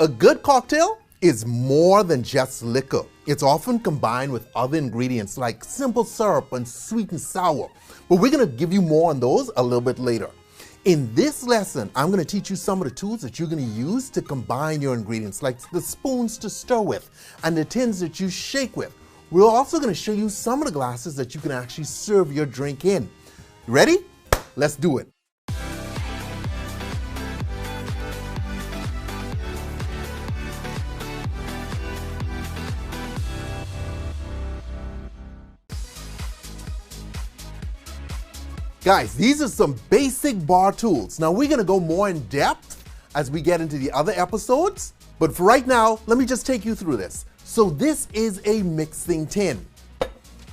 A good cocktail is more than just liquor. It's often combined with other ingredients like simple syrup and sweet and sour. But we're gonna give you more on those a little bit later. In this lesson, I'm gonna teach you some of the tools that you're gonna use to combine your ingredients, like the spoons to stir with and the tins that you shake with. We're also gonna show you some of the glasses that you can actually serve your drink in. Ready? Let's do it. Guys, these are some basic bar tools. Now we're gonna go more in depth as we get into the other episodes, but for right now, let me just take you through this. So this is a mixing tin.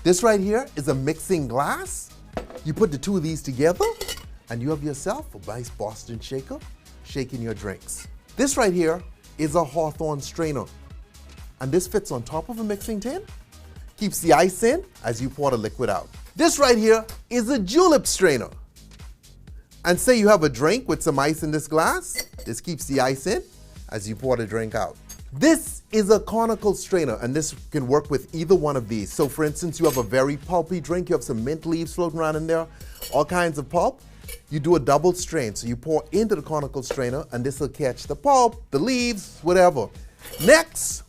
This right here is a mixing glass. You put the two of these together and you have yourself a nice Boston shaker, shaking your drinks. This right here is a Hawthorne strainer. And this fits on top of a mixing tin, keeps the ice in as you pour the liquid out. This right here is a julep strainer. And say you have a drink with some ice in this glass, this keeps the ice in as you pour the drink out. This is a conical strainer, and this can work with either one of these. So for instance, you have a very pulpy drink, you have some mint leaves floating around in there, all kinds of pulp. You do a double strain, so you pour into the conical strainer and this will catch the pulp, the leaves, whatever. Next,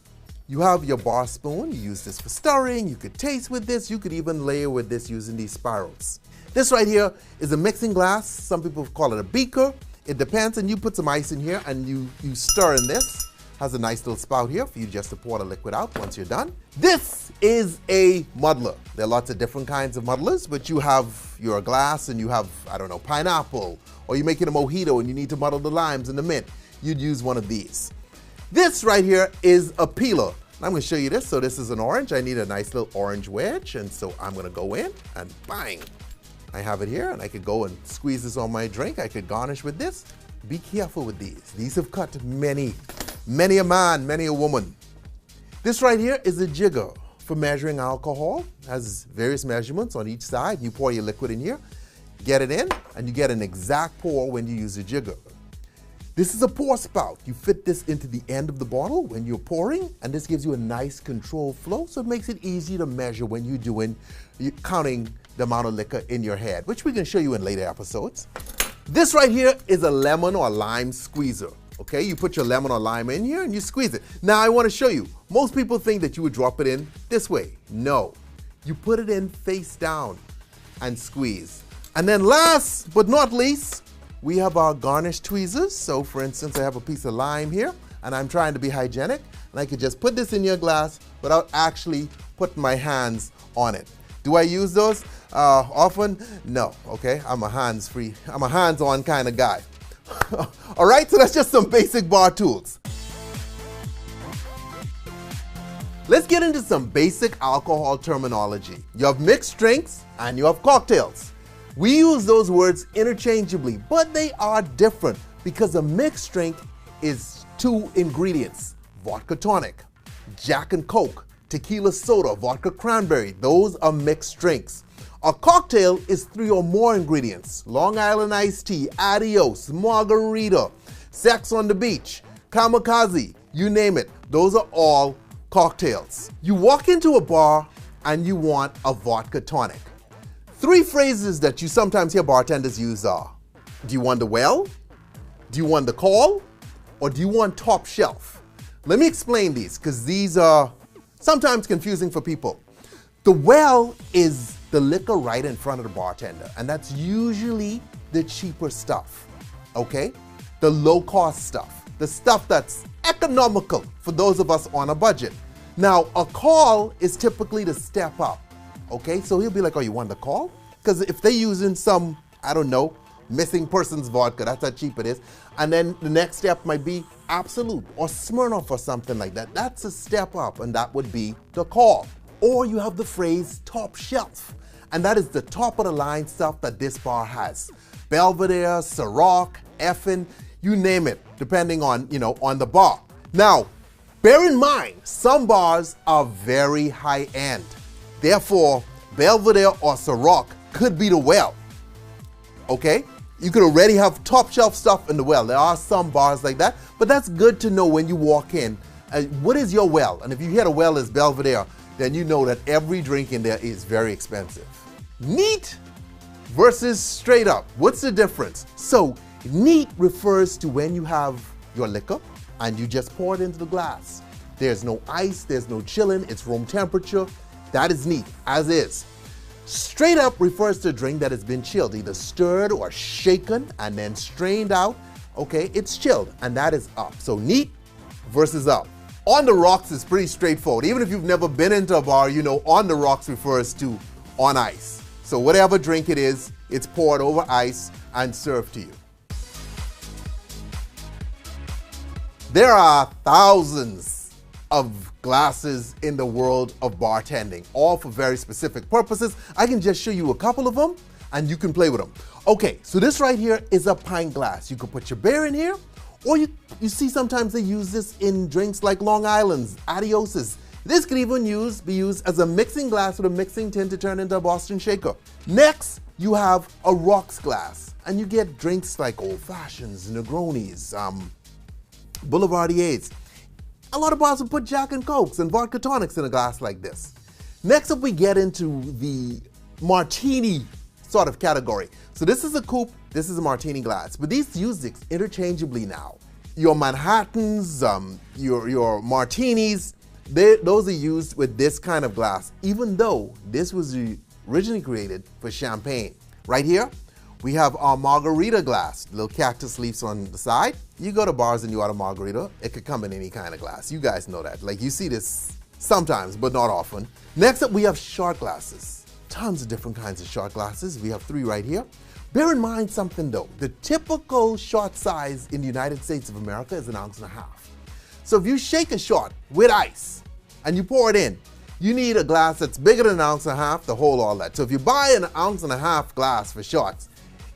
you have your bar spoon. You use this for stirring, you could taste with this, you could even layer with this using these spirals. This right here is a mixing glass. Some people call it a beaker. It depends, and you put some ice in here and you stir in this. Has a nice little spout here for you just to pour the liquid out once you're done. This is a muddler. There are lots of different kinds of muddlers, but you have your glass and you have, I don't know, pineapple, or you're making a mojito and you need to muddle the limes and the mint. You'd use one of these. This right here is a peeler. I'm gonna show you this. So this is an orange. I need a nice little orange wedge, and so I'm gonna go in and bang. I have it here, and I could go and squeeze this on my drink. I could garnish with this. Be careful with these. These have cut many a man, many a woman. This right here is a jigger for measuring alcohol. It has various measurements on each side. You pour your liquid in here, get it in, and you get an exact pour when you use a jigger. This is a pour spout. You fit this into the end of the bottle when you're pouring, and this gives you a nice controlled flow, so it makes it easy to measure when you're counting the amount of liquor in your head, which we can show you in later episodes. This right here is a lemon or lime squeezer. Okay, you put your lemon or lime in here and you squeeze it. Now I want to show you. Most people think that you would drop it in this way. No, you put it in face down and squeeze. And then last but not least, we have our garnish tweezers. So for instance, I have a piece of lime here and I'm trying to be hygienic, and I could just put this in your glass without actually putting my hands on it. Do I use those often? No, okay, I'm a hands-on kind of guy. All right, so that's just some basic bar tools. Let's get into some basic alcohol terminology. You have mixed drinks and you have cocktails. We use those words interchangeably, but they are different because a mixed drink is two ingredients: vodka tonic, Jack and Coke, tequila soda, vodka cranberry. Those are mixed drinks. A cocktail is 3 or more ingredients: Long Island iced tea, Adios, margarita, sex on the beach, kamikaze, you name it. Those are all cocktails. You walk into a bar and you want a vodka tonic. 3 phrases that you sometimes hear bartenders use are: do you want the well? Do you want the call? Or do you want top shelf? Let me explain these, because these are sometimes confusing for people. The well is the liquor right in front of the bartender, and that's usually the cheaper stuff, okay? The low-cost stuff, the stuff that's economical for those of us on a budget. Now, a call is typically the step up, okay? So he'll be like, oh, you want the call? Because if they're using some, I don't know, missing person's vodka, that's how cheap it is, and then the next step might be Absolute or Smirnoff or something like that. That's a step up, and that would be the call. Or you have the phrase top shelf, and that is the top of the line stuff that this bar has. Belvedere, Ciroc, Effin, you name it, depending on, on the bar. Now, bear in mind, some bars are very high end. Therefore, Belvedere or Ciroc could be the well, okay? You could already have top shelf stuff in the well. There are some bars like that, but that's good to know when you walk in. What is your well? And if you hear a well is Belvedere, then you know that every drink in there is very expensive. Neat versus straight up. What's the difference? So neat refers to when you have your liquor and you just pour it into the glass. There's no ice, there's no chilling, it's room temperature. That is neat, as is. Straight up refers to a drink that has been chilled, either stirred or shaken and then strained out. Okay, it's chilled, and that is up. So neat versus up. On the rocks is pretty straightforward. Even if you've never been into a bar, you know on the rocks refers to on ice. So whatever drink it is, it's poured over ice and served to you. There are thousands of glasses in the world of bartending, all for very specific purposes. I can just show you a couple of them and you can play with them. Okay, so this right here is a pint glass. You can put your beer in here, or you see sometimes they use this in drinks like Long Island's, Adioses. This can even be used as a mixing glass with a mixing tin to turn into a Boston shaker. Next, you have a rocks glass, and you get drinks like Old Fashions, Negronis, Boulevardiers. A lot of bars will put Jack and Cokes and vodka tonics in a glass like this. Next up, we get into the martini sort of category. So this is a coupe, this is a martini glass, but these used interchangeably now. Your Manhattans, your martinis, those are used with this kind of glass, even though this was originally created for champagne. Right here, we have our margarita glass, little cactus leaves on the side. You go to bars and you order margarita, it could come in any kind of glass. You guys know that. Like you see this sometimes, but not often. Next up, we have shot glasses. Tons of different kinds of shot glasses. We have 3 right here. Bear in mind something though. The typical shot size in the United States of America is 1.5 ounces. So if you shake a shot with ice and you pour it in, you need a glass that's bigger than 1.5 ounces to hold all that. So if you buy an 1.5 ounce glass for shots,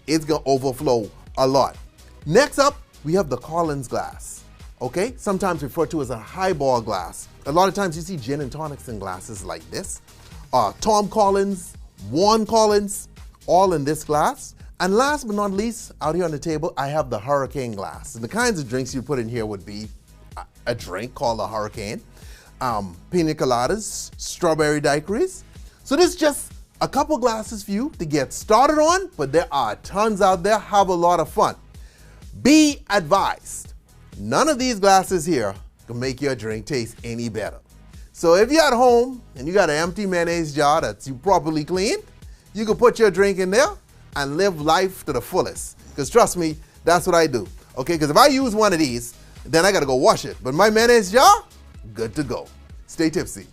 it's gonna overflow a lot. Next up, we have the Collins glass, okay? Sometimes referred to as a highball glass. A lot of times you see gin and tonics in glasses like this. Tom Collins, Juan Collins, all in this glass. And last but not least, out here on the table, I have the Hurricane glass. And the kinds of drinks you put in here would be a drink called a Hurricane, pina coladas, strawberry daiquiris. So this is just a couple glasses for you to get started on, but there are tons out there. Have a lot of fun. Be advised, none of these glasses here can make your drink taste any better. So if you're at home and you got an empty mayonnaise jar that you properly cleaned, you can put your drink in there and live life to the fullest. Because trust me, that's what I do. Okay, because if I use one of these, then I gotta go wash it. But my mayonnaise jar, good to go. Stay tipsy.